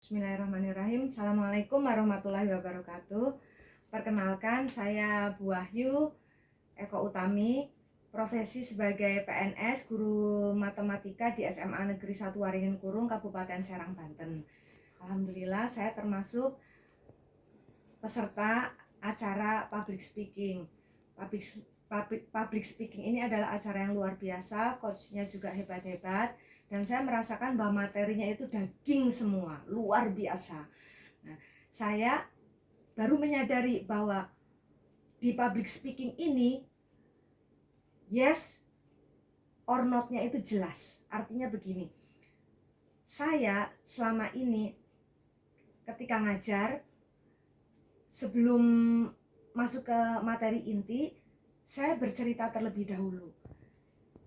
Bismillahirrahmanirrahim. Assalamualaikum warahmatullahi wabarakatuh. Perkenalkan, saya Bu Wahyu Eko Utami, profesi sebagai PNS, guru matematika di SMA Negeri 1 Waringin Kurung, Kabupaten Serang, Banten. Alhamdulillah, saya termasuk peserta acara public speaking. Public speaking ini adalah acara yang luar biasa, coachnya juga hebat-hebat. Dan saya merasakan bahwa materinya itu daging semua, luar biasa. Nah, saya baru menyadari bahwa di public speaking ini, yes or not-nya itu jelas. Artinya begini, saya selama ini ketika ngajar, sebelum masuk ke materi inti, saya bercerita terlebih dahulu.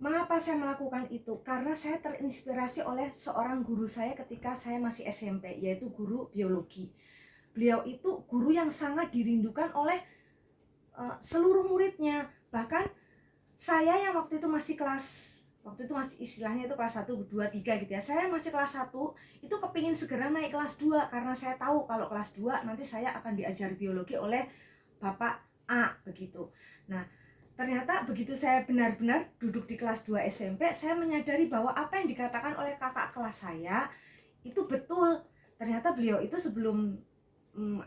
Mengapa saya melakukan itu? Karena saya terinspirasi oleh seorang guru saya ketika saya masih SMP, yaitu guru biologi. Beliau itu guru yang sangat dirindukan oleh seluruh muridnya. Bahkan saya yang waktu itu masih istilahnya itu kelas 1, 2, 3 gitu ya. Saya masih kelas 1, itu kepingin segera naik kelas 2 karena saya tahu kalau kelas 2 nanti saya akan diajar biologi oleh Bapak A begitu. Nah, ternyata begitu saya benar-benar duduk di kelas 2 SMP, saya menyadari bahwa apa yang dikatakan oleh kakak kelas saya itu betul. Ternyata beliau itu sebelum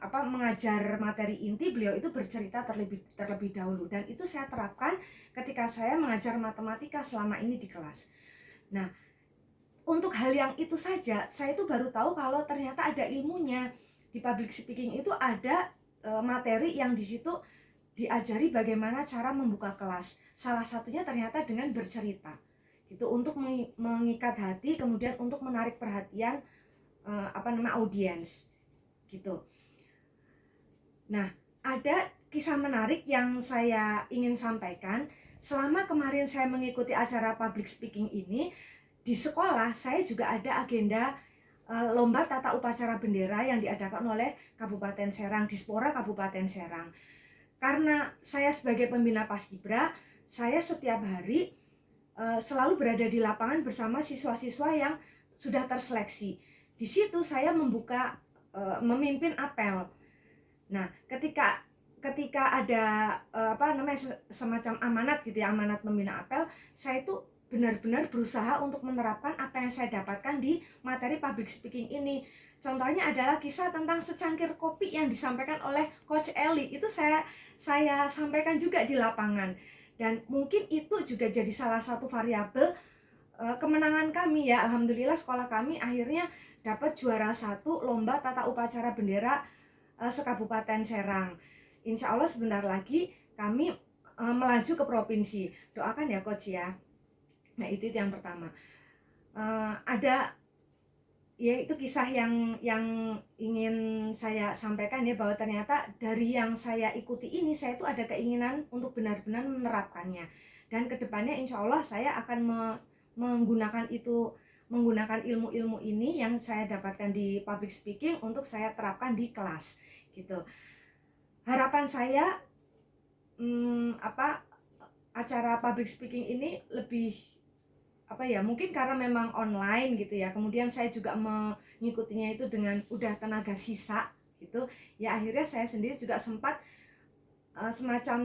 mengajar materi inti, beliau itu bercerita terlebih dahulu, dan itu saya terapkan ketika saya mengajar matematika selama ini di kelas. Nah, untuk hal yang itu saja, saya itu baru tahu kalau ternyata ada ilmunya. Di public speaking itu ada materi yang di situ diajari bagaimana cara membuka kelas. Salah satunya ternyata dengan bercerita. Itu untuk mengikat hati, kemudian untuk menarik perhatian audiens. Gitu. Nah, ada kisah menarik yang saya ingin sampaikan. Selama kemarin saya mengikuti acara public speaking ini, di sekolah saya juga ada agenda lomba tata upacara bendera yang diadakan oleh Kabupaten Serang, Dispora Kabupaten Serang. Karena saya sebagai pembina Paskibra, saya setiap hari selalu berada di lapangan bersama siswa-siswa yang sudah terseleksi. Di situ saya memimpin apel. Nah, ketika ada semacam amanat gitu ya, amanat membina apel, saya itu benar-benar berusaha untuk menerapkan apa yang saya dapatkan di materi public speaking ini. Contohnya adalah kisah tentang secangkir kopi yang disampaikan oleh Coach Eli. Itu saya sampaikan juga di lapangan. Dan mungkin itu juga jadi salah satu variabel kemenangan kami ya. Alhamdulillah sekolah kami akhirnya dapat juara 1 lomba tata upacara bendera se-Kabupaten Serang. Insya Allah sebentar lagi kami melaju ke provinsi. Doakan ya Coach ya. Nah, itu yang pertama. Ada ya, itu kisah yang ingin saya sampaikan ya, bahwa ternyata dari yang saya ikuti ini, saya itu ada keinginan untuk benar-benar menerapkannya. Dan kedepannya insya Allah saya akan menggunakan ilmu-ilmu ini yang saya dapatkan di public speaking untuk saya terapkan di kelas gitu. Harapan saya acara public speaking ini lebih mungkin karena memang online gitu ya, kemudian saya juga mengikutinya itu dengan udah tenaga sisa gitu ya, akhirnya saya sendiri juga sempat semacam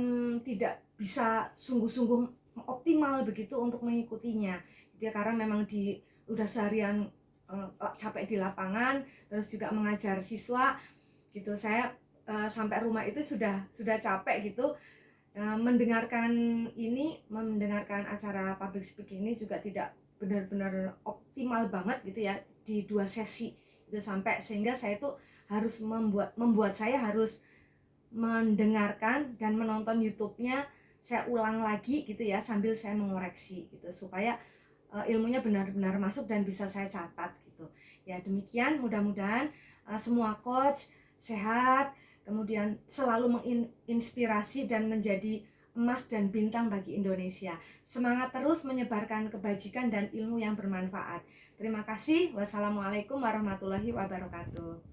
tidak bisa sungguh-sungguh optimal begitu untuk mengikutinya gitu ya, karena memang udah seharian capek di lapangan, terus juga mengajar siswa gitu. Saya sampai rumah itu sudah capek gitu. Mendengarkan acara public speaking ini juga tidak benar-benar optimal banget gitu ya di 2 sesi itu, sampai sehingga saya itu harus membuat saya harus mendengarkan dan menonton YouTube-nya, saya ulang lagi gitu ya, sambil saya mengoreksi gitu supaya ilmunya benar-benar masuk dan bisa saya catat gitu. Ya, demikian, mudah-mudahan semua coach sehat, kemudian selalu menginspirasi dan menjadi emas dan bintang bagi Indonesia. Semangat terus menyebarkan kebajikan dan ilmu yang bermanfaat. Terima kasih. Wassalamualaikum warahmatullahi wabarakatuh.